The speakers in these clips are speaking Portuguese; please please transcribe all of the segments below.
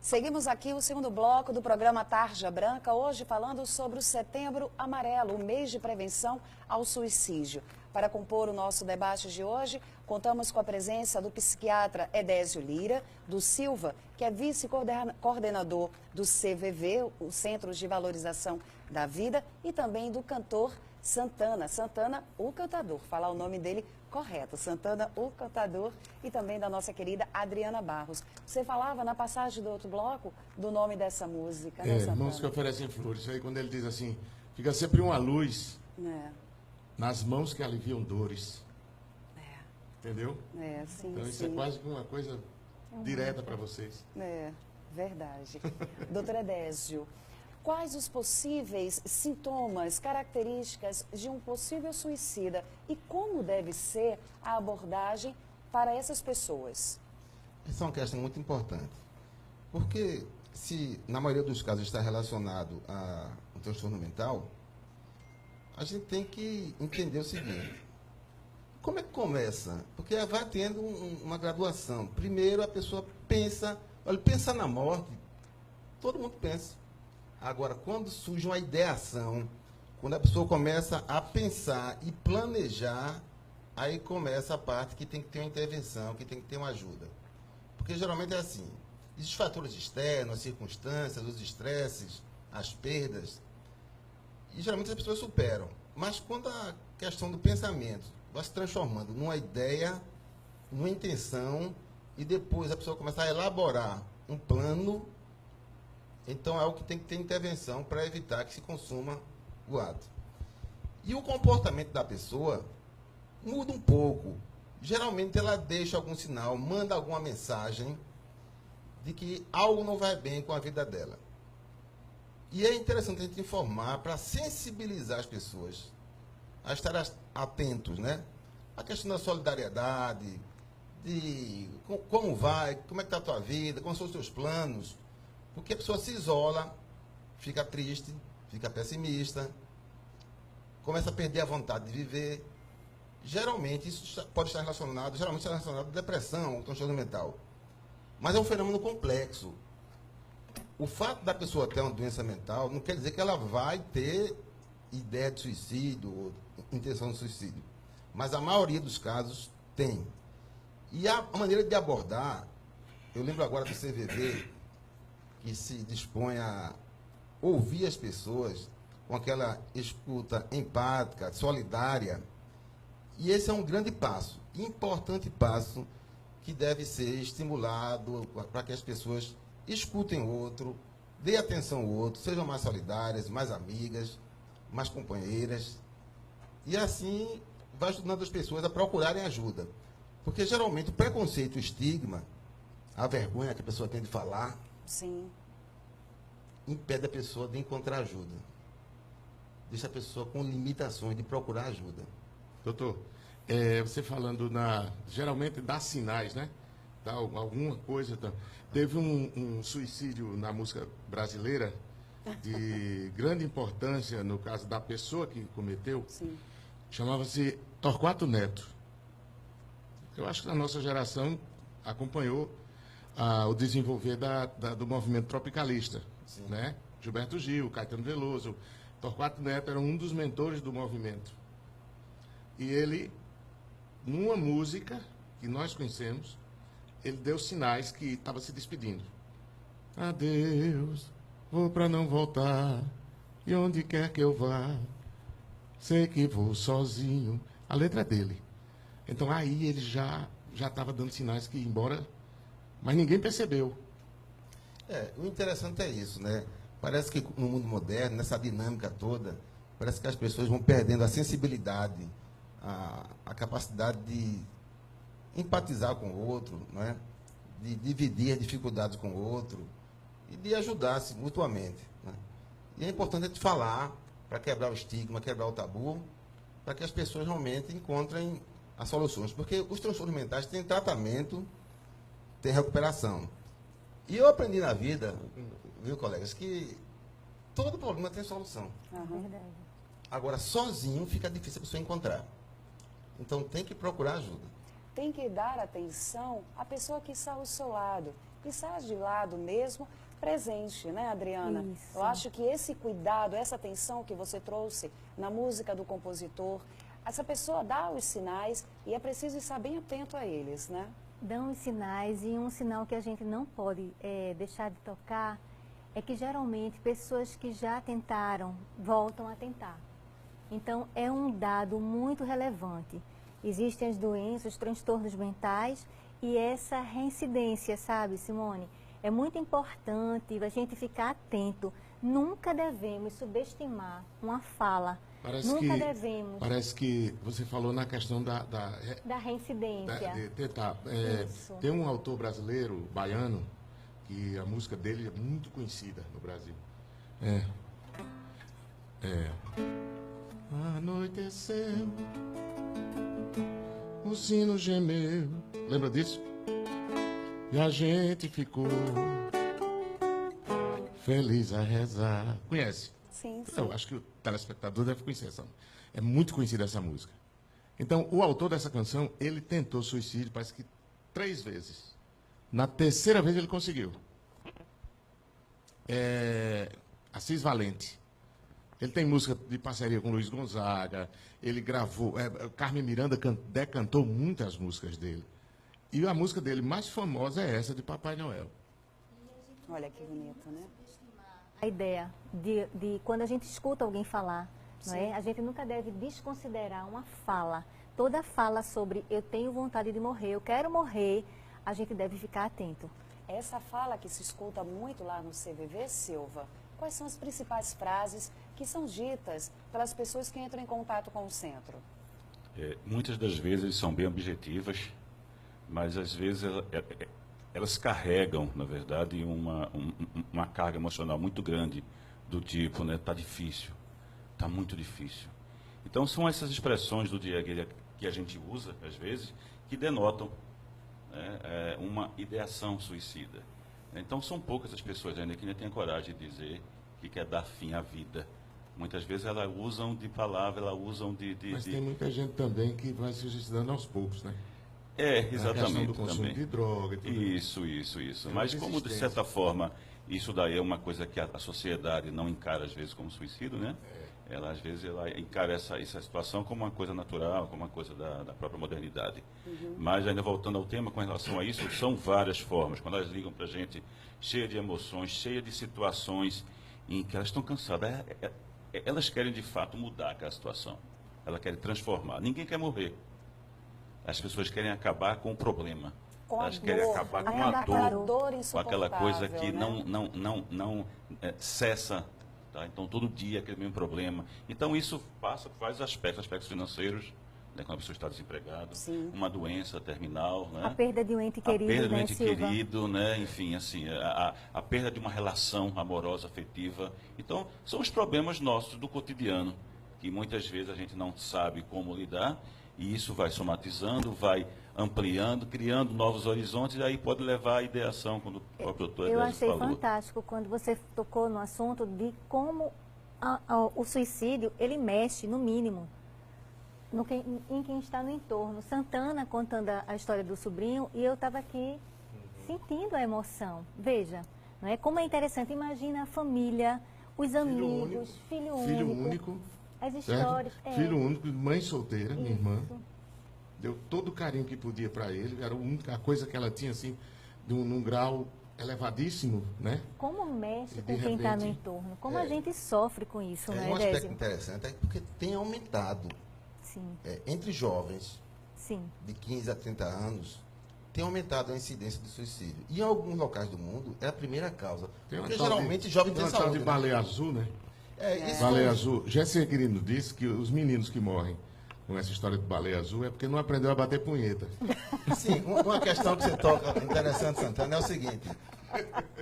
Seguimos aqui o segundo bloco do programa Tarja Branca, hoje falando sobre o Setembro Amarelo, o mês de prevenção ao suicídio. Para compor o nosso debate de hoje, contamos com a presença do psiquiatra Edésio Lira, do Silva, que é vice-coordenador do CVV, o Centro de Valorização da Vida, e também do cantor Santana, o cantador, falar o nome dele correto, Santana, o cantador, e também da nossa querida Adriana Barros. Você falava na passagem do outro bloco do nome dessa música, né, Santana? Mãos que oferecem flores. Aí quando ele diz assim, fica sempre uma luz nas mãos que aliviam dores. Entendeu? Sim, então isso sim. é quase uma coisa direta para vocês. Verdade. Doutor Edésio, quais os possíveis sintomas, características de um possível suicida e como deve ser a abordagem para essas pessoas? Essa é uma questão muito importante, porque se na maioria dos casos está relacionado a um transtorno mental, a gente tem que entender o seguinte: como é que começa? Porque vai tendo uma graduação. Primeiro a pessoa pensa, olha, pensa na morte, todo mundo pensa. Agora, quando surge uma ideação, quando a pessoa começa a pensar e planejar, aí começa a parte que tem que ter uma intervenção, que tem que ter uma ajuda. Porque geralmente é assim, existem fatores externos, as circunstâncias, os estresses, as perdas, e geralmente as pessoas superam. Mas quando a questão do pensamento vai se transformando numa ideia, numa intenção, e depois a pessoa começa a elaborar um plano, então é algo que tem que ter intervenção para evitar que se consuma o ato. E o comportamento da pessoa muda um pouco. Geralmente ela deixa algum sinal, manda alguma mensagem de que algo não vai bem com a vida dela. E é interessante a gente informar para sensibilizar as pessoas a estar atentos, né? A questão da solidariedade, de como vai, como é que está a tua vida, quais são os teus planos. Porque a pessoa se isola, fica triste, fica pessimista, começa a perder a vontade de viver. Geralmente, isso pode estar relacionado, à depressão, ao transtorno mental. Mas é um fenômeno complexo. O fato da pessoa ter uma doença mental não quer dizer que ela vai ter ideia de suicídio ou intenção de suicídio. Mas a maioria dos casos tem. E a maneira de abordar, eu lembro agora do CVV, que se dispõe a ouvir as pessoas com aquela escuta empática, solidária. E esse é um grande passo, importante passo, que deve ser estimulado para que as pessoas escutem o outro, dê atenção ao outro, sejam mais solidárias, mais amigas, mais companheiras. E assim vai ajudando as pessoas a procurarem ajuda. Porque geralmente o preconceito, o estigma, a vergonha que a pessoa tem de falar, Sim. impede a pessoa de encontrar ajuda. Deixa a pessoa com limitações de procurar ajuda. Doutor, você falando geralmente dá sinais, né? Dá alguma coisa. Teve um suicídio na música brasileira de grande importância no caso da pessoa que cometeu. Sim. Chamava-se Torquato Neto. Eu acho que a nossa geração acompanhou o desenvolver do movimento tropicalista, né? Gilberto Gil, Caetano Veloso, Torquato Neto era um dos mentores do movimento. E ele, numa música que nós conhecemos, ele deu sinais que estava se despedindo. Adeus, vou para não voltar, e onde quer que eu vá, sei que vou sozinho. A letra é dele. Então aí ele já estava dando sinais que ia embora, mas ninguém percebeu. O interessante é isso, né? Parece que no mundo moderno, nessa dinâmica toda, parece que as pessoas vão perdendo a sensibilidade, a capacidade de empatizar com o outro, não é? De dividir as dificuldades com o outro e de ajudar-se mutuamente, né? E é importante a gente falar para quebrar o estigma, quebrar o tabu, para que as pessoas realmente encontrem as soluções. Porque os transtornos mentais têm tratamento, tem recuperação. E eu aprendi na vida, viu, colegas, que todo problema tem solução. Verdade. Agora, sozinho fica difícil a pessoa encontrar. Então, tem que procurar ajuda. Tem que dar atenção à pessoa que está ao seu lado. está de lado mesmo, presente, né, Adriana? Isso. Eu acho que esse cuidado, essa atenção que você trouxe na música do compositor, essa pessoa dá os sinais e é preciso estar bem atento a eles, né? Dão os sinais, e um sinal que a gente não pode deixar de tocar é que geralmente pessoas que já tentaram voltam a tentar. Então é um dado muito relevante. Existem as doenças, os transtornos mentais e essa reincidência, sabe, Simone? É muito importante a gente ficar atento. Nunca devemos subestimar uma fala. Parece que você falou na questão da reincidência. de tentar. Isso. Tem um autor brasileiro, baiano, que a música dele é muito conhecida no Brasil. Anoiteceu, o sino gemeu. Lembra disso? E a gente ficou feliz a rezar. Conhece? Sim, sim. Eu acho que o telespectador deve conhecer essa. É muito conhecida essa música. Então, o autor dessa canção, ele tentou suicídio, parece que 3 vezes. Na 3ª vez ele conseguiu. Assis Valente. Ele tem música de parceria com Luiz Gonzaga. Ele gravou. Carmen Miranda decantou muitas músicas dele. E a música dele mais famosa é essa de Papai Noel. Olha que bonito, né? A ideia de quando a gente escuta alguém falar, não é? A gente nunca deve desconsiderar uma fala. Toda fala sobre eu tenho vontade de morrer, eu quero morrer, a gente deve ficar atento. Essa fala que se escuta muito lá no CVV, Silva, quais são as principais frases que são ditas pelas pessoas que entram em contato com o centro? Muitas das vezes são bem objetivas, mas às vezes elas carregam, na verdade, uma carga emocional muito grande, do tipo, né, tá difícil, tá muito difícil. Então são essas expressões do dia a dia que a gente usa, às vezes, que denotam, né, uma ideação suicida. Então são poucas as pessoas ainda que ainda têm a coragem de dizer que quer dar fim à vida. Muitas vezes elas usam de palavra, elas usam Mas tem muita gente também que vai se suicidando aos poucos, né? Exatamente. A questão do consumo também. de droga e tudo. Isso. Mas como, de certa forma, isso daí é uma coisa que a sociedade não encara, às vezes, como suicídio, né? Ela, às vezes, ela encara essa situação como uma coisa natural, como uma coisa da própria modernidade. Mas, ainda voltando ao tema, com relação a isso, são várias formas. Quando elas ligam para a gente, cheia de emoções, cheia de situações em que elas estão cansadas, elas querem, de fato, mudar aquela situação. Elas querem transformar. Ninguém quer morrer. As pessoas querem acabar com o problema. Elas querem acabar com a dor, com aquela coisa que, né, não cessa. Tá? Então, todo dia aquele mesmo problema. Então, isso passa por vários aspectos financeiros, né, quando a pessoa está desempregada, uma doença terminal. Né? A perda de um ente querido, a perda de um ente Silva? querido, né? Enfim, assim, a perda de uma relação amorosa, afetiva. Então, são os problemas nossos do cotidiano, que muitas vezes a gente não sabe como lidar. E isso vai somatizando, vai ampliando, criando novos horizontes, e aí pode levar à ideação, quando o próprio doutor Eu Edésio achei falou. fantástico quando você tocou no assunto de como o suicídio, ele mexe, no mínimo, em quem está no entorno. Santana contando a história do sobrinho, e eu estava aqui sentindo a emoção. Veja, não é? Como é interessante. Imagina a família, os amigos, filho único. As histórias. Filho único, mãe solteira, minha irmã. Deu todo o carinho que podia para ele. Era a única coisa que ela tinha, assim, num grau elevadíssimo, né? Como mexe com quem está no entorno. Como a gente sofre com isso, né, Um Edésio? aspecto interessante é porque tem aumentado. Sim. Entre jovens, Sim. de 15 a 30 anos, tem aumentado a incidência de suicídio. E em alguns locais do mundo, é a primeira causa. Porque geralmente jovem tem uma tal saúde. de baleia azul, né? Isso Baleia azul. Jessica Quirino disse que os meninos que morrem com essa história de baleia azul é porque não aprendeu a bater punheta. Sim, uma questão que você toca interessante, Santana, é o seguinte.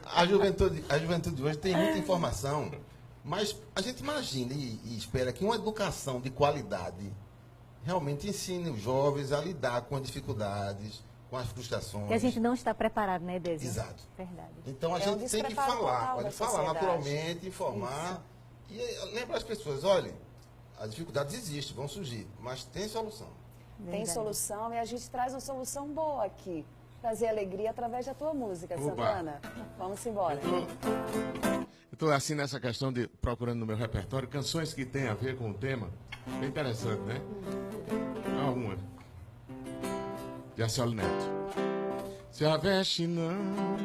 A juventude de hoje tem muita informação, mas a gente imagina e espera que uma educação de qualidade realmente ensine os jovens a lidar com as dificuldades, com as frustrações. Que a gente não está preparado, né, Edésio? Exato. Verdade. Então a um gente tem que despreparo falar, total pode da falar sociedade. naturalmente, informar. E lembrar as pessoas, olha, as dificuldades existem, vão surgir, mas tem solução. Tem Verdade. solução, e a gente traz uma solução boa aqui. trazer alegria através da tua música, Oba. Santana. Vamos embora. Eu estou assim nessa questão de procurando no meu repertório canções que têm a ver com o tema. Bem interessante, né? Ah, uma. De Acioli Neto. Se a veste não,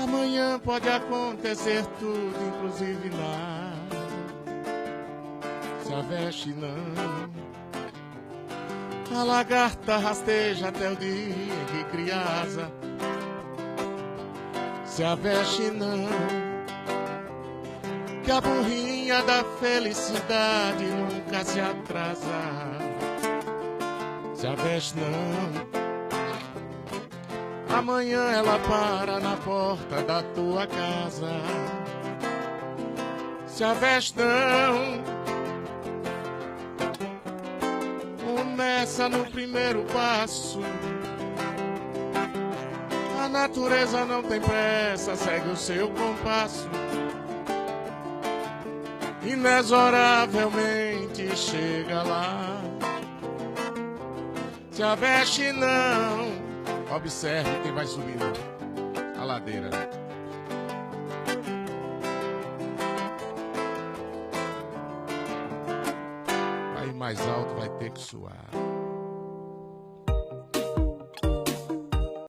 amanhã pode acontecer tudo, inclusive nada. Se a veste não, a lagarta rasteja até o dia em que cria asa. Se a veste não, que a burrinha da felicidade nunca se atrasa. Se a veste não, amanhã ela para na porta da tua casa. Se a veste não, começa no primeiro passo. A natureza não tem pressa, segue o seu compasso. Inexoravelmente chega lá. Se a veste não, observe quem vai subindo a ladeira. Aí mais alto vai ter que suar.